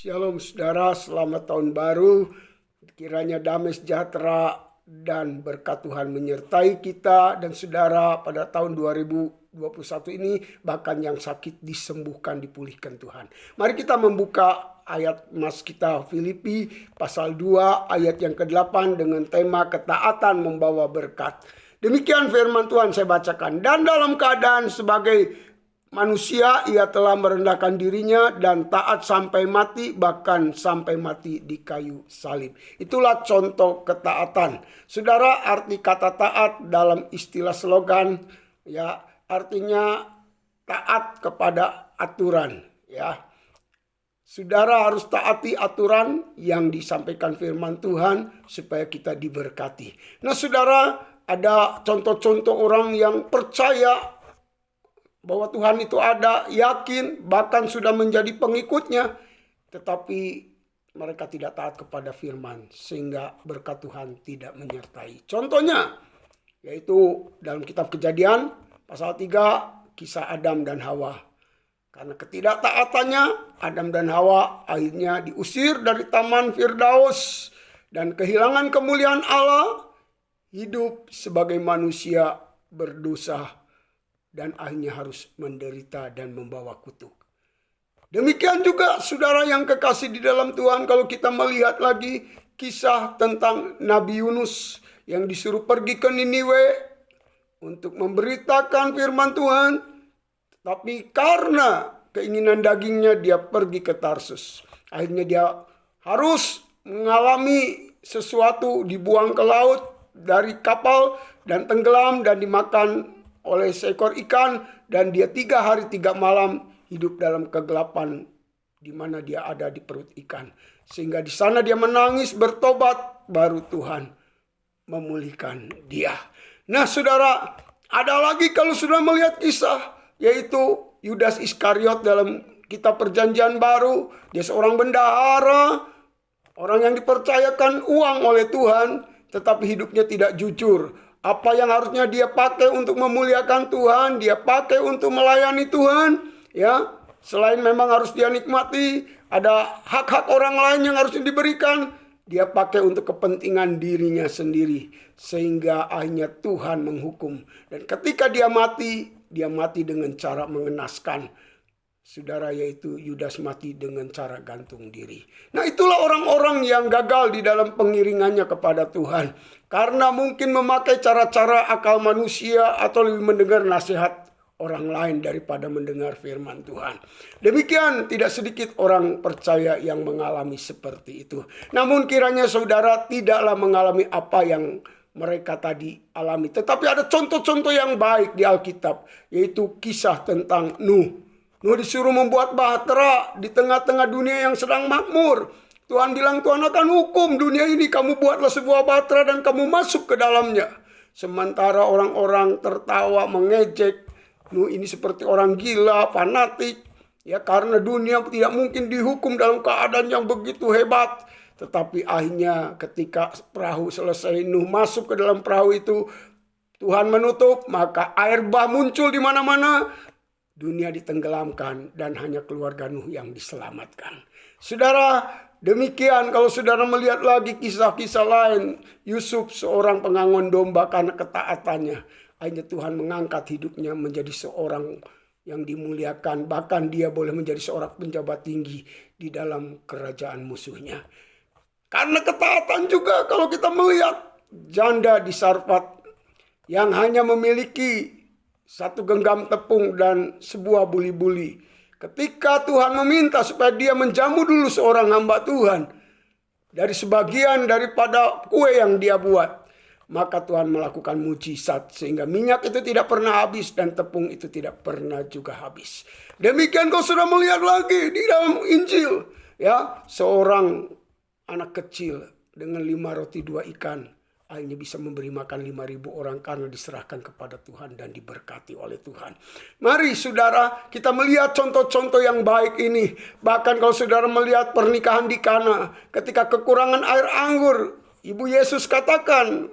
Shalom saudara, selamat tahun baru. Kiranya damai sejahtera dan berkat Tuhan menyertai kita dan saudara pada tahun 2021 ini. Bahkan yang sakit disembuhkan, dipulihkan Tuhan. Mari kita membuka ayat mas kita Filipi pasal 2 ayat yang ke-8 dengan tema ketaatan membawa berkat. Demikian firman Tuhan saya bacakan. Dan dalam keadaan sebagai manusia, ia telah merendahkan dirinya dan taat sampai mati, bahkan sampai mati di kayu salib. Itulah contoh ketaatan. Saudara, arti kata taat dalam istilah slogan, ya, artinya taat kepada aturan, ya. Saudara harus taati aturan yang disampaikan firman Tuhan supaya kita diberkati. Nah, saudara, ada contoh-contoh orang yang percaya bahwa Tuhan itu ada, yakin, bahkan sudah menjadi pengikutnya, tetapi mereka tidak taat kepada firman, sehingga berkat Tuhan tidak menyertai. Contohnya, yaitu dalam kitab Kejadian, pasal 3, kisah Adam dan Hawa. Karena ketidaktaatannya, Adam dan Hawa akhirnya diusir dari Taman Firdaus, dan kehilangan kemuliaan Allah, hidup sebagai manusia berdosa, dan akhirnya harus menderita dan membawa kutuk. Demikian juga saudara yang kekasih di dalam Tuhan, kalau kita melihat lagi kisah tentang Nabi Yunus yang disuruh pergi ke Niniwe untuk memberitakan firman Tuhan, tapi karena keinginan dagingnya dia pergi ke Tarsus. Akhirnya dia harus mengalami sesuatu, dibuang ke laut dari kapal dan tenggelam dan dimakan oleh seekor ikan, dan dia 3 hari 3 malam hidup dalam kegelapan di mana dia ada di perut ikan. Sehingga di sana dia menangis, bertobat, baru Tuhan memulihkan dia. Nah, saudara, ada lagi kalau sudah melihat kisah, yaitu Yudas Iskariot dalam kitab Perjanjian Baru. Dia seorang bendahara, orang yang dipercayakan uang oleh Tuhan, tetapi hidupnya tidak jujur. Apa yang harusnya dia pakai untuk memuliakan Tuhan, dia pakai untuk melayani Tuhan, ya. Selain memang harus dia nikmati, ada hak-hak orang lain yang harusnya diberikan, dia pakai untuk kepentingan dirinya sendiri, sehingga akhirnya Tuhan menghukum. Dan ketika dia mati dengan cara mengenaskan. Saudara, yaitu Yudas mati dengan cara gantung diri. Nah, itulah orang-orang yang gagal di dalam pengiringannya kepada Tuhan. Karena mungkin memakai cara-cara akal manusia atau lebih mendengar nasihat orang lain daripada mendengar firman Tuhan. Demikian tidak sedikit orang percaya yang mengalami seperti itu. Namun kiranya saudara tidaklah mengalami apa yang mereka tadi alami. Tetapi ada contoh-contoh yang baik di Alkitab, yaitu kisah tentang Nuh. Nuh disuruh membuat bahtera di tengah-tengah dunia yang sedang makmur. Tuhan bilang, Tuhan akan hukum dunia ini. Kamu buatlah sebuah bahtera dan kamu masuk ke dalamnya. Sementara orang-orang tertawa, mengejek. Nuh ini seperti orang gila, fanatik. Ya, karena dunia tidak mungkin dihukum dalam keadaan yang begitu hebat. Tetapi akhirnya ketika perahu selesai, Nuh masuk ke dalam perahu itu. Tuhan menutup, maka air bah muncul di mana-mana. Dunia ditenggelamkan dan hanya keluarga Nuh yang diselamatkan. Saudara, demikian kalau saudara melihat lagi kisah-kisah lain. Yusuf seorang pengangon domba karena ketaatannya. Akhirnya Tuhan mengangkat hidupnya menjadi seorang yang dimuliakan. Bahkan dia boleh menjadi seorang penjabat tinggi di dalam kerajaan musuhnya. Karena ketaatan juga kalau kita melihat janda di Sarfat yang hanya memiliki 1 genggam tepung dan sebuah buli-buli. Ketika Tuhan meminta supaya dia menjamu dulu seorang hamba Tuhan dari sebagian daripada kue yang dia buat, maka Tuhan melakukan mujizat sehingga minyak itu tidak pernah habis dan tepung itu tidak pernah juga habis. Demikian kau sudah melihat lagi di dalam Injil, ya, seorang anak kecil dengan 5 roti 2 ikan akhirnya bisa memberi makan 5.000 orang karena diserahkan kepada Tuhan dan diberkati oleh Tuhan. Mari saudara, kita melihat contoh-contoh yang baik ini. Bahkan kalau saudara melihat pernikahan di Kana, ketika kekurangan air anggur, Ibu Yesus katakan,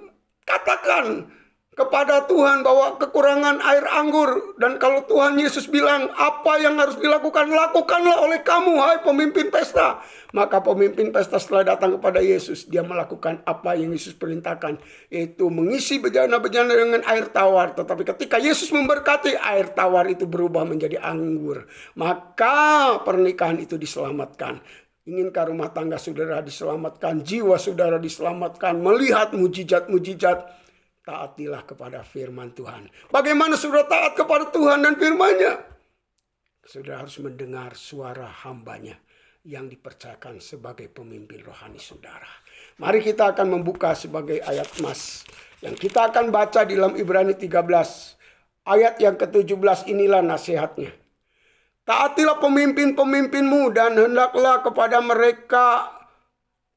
kepada Tuhan bahwa kekurangan air anggur. Dan kalau Tuhan Yesus bilang apa yang harus dilakukan, lakukanlah oleh kamu, hai pemimpin pesta. Maka pemimpin pesta setelah datang kepada Yesus, dia melakukan apa yang Yesus perintahkan, yaitu mengisi bejana-bejana dengan air tawar. Tetapi ketika Yesus memberkati, air tawar itu berubah menjadi anggur. Maka pernikahan itu diselamatkan. Inginkah rumah tangga saudara diselamatkan, jiwa saudara diselamatkan, melihat mujizat-mujizat? Taatilah kepada firman Tuhan. Bagaimana saudara taat kepada Tuhan dan firman-Nya? Saudara harus mendengar suara hamba-Nya yang dipercayakan sebagai pemimpin rohani saudara. Mari kita akan membuka sebagai ayat emas yang kita akan baca di dalam Ibrani 13. Ayat yang ke-17 inilah nasihatnya. Taatilah pemimpin-pemimpinmu dan hendaklah kepada mereka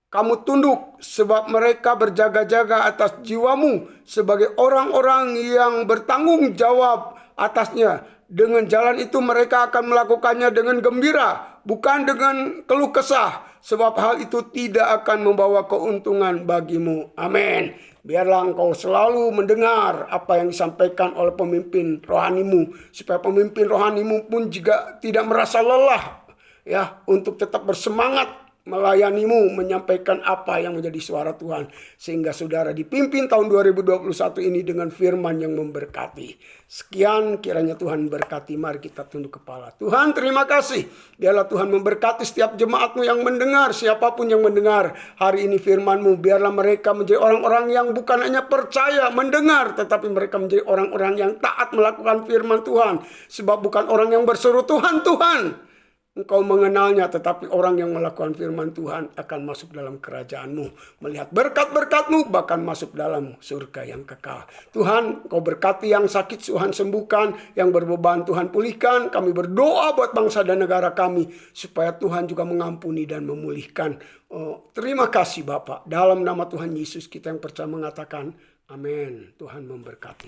kamu tunduk, sebab mereka berjaga-jaga atas jiwamu sebagai orang-orang yang bertanggung jawab atasnya. Dengan jalan itu mereka akan melakukannya dengan gembira, bukan dengan keluh kesah, sebab hal itu tidak akan membawa keuntungan bagimu. Amin. Biarlah engkau selalu mendengar apa yang disampaikan oleh pemimpin rohanimu, supaya pemimpin rohanimu pun juga tidak merasa lelah, ya, untuk tetap bersemangat melayanimu, menyampaikan apa yang menjadi suara Tuhan. Sehingga saudara dipimpin tahun 2021 ini dengan firman yang memberkati. Sekian, kiranya Tuhan berkati. Mari kita tunduk kepala. Tuhan, terima kasih. Biarlah Tuhan memberkati setiap jemaat-Mu yang mendengar, siapapun yang mendengar hari ini firman-Mu. Biarlah mereka menjadi orang-orang yang bukan hanya percaya mendengar, tetapi mereka menjadi orang-orang yang taat melakukan firman Tuhan. Sebab bukan orang yang berseru Tuhan, Tuhan, Engkau mengenalnya, tetapi orang yang melakukan firman Tuhan akan masuk dalam kerajaan-Mu, melihat berkat-berkat-Mu, bahkan masuk dalam surga yang kekal. Tuhan, Engkau berkati yang sakit, Tuhan sembuhkan, yang berbeban Tuhan pulihkan. Kami berdoa buat bangsa dan negara kami, supaya Tuhan juga mengampuni dan memulihkan. Terima kasih Bapak. Dalam nama Tuhan Yesus kita yang percaya mengatakan, amin. Tuhan memberkati.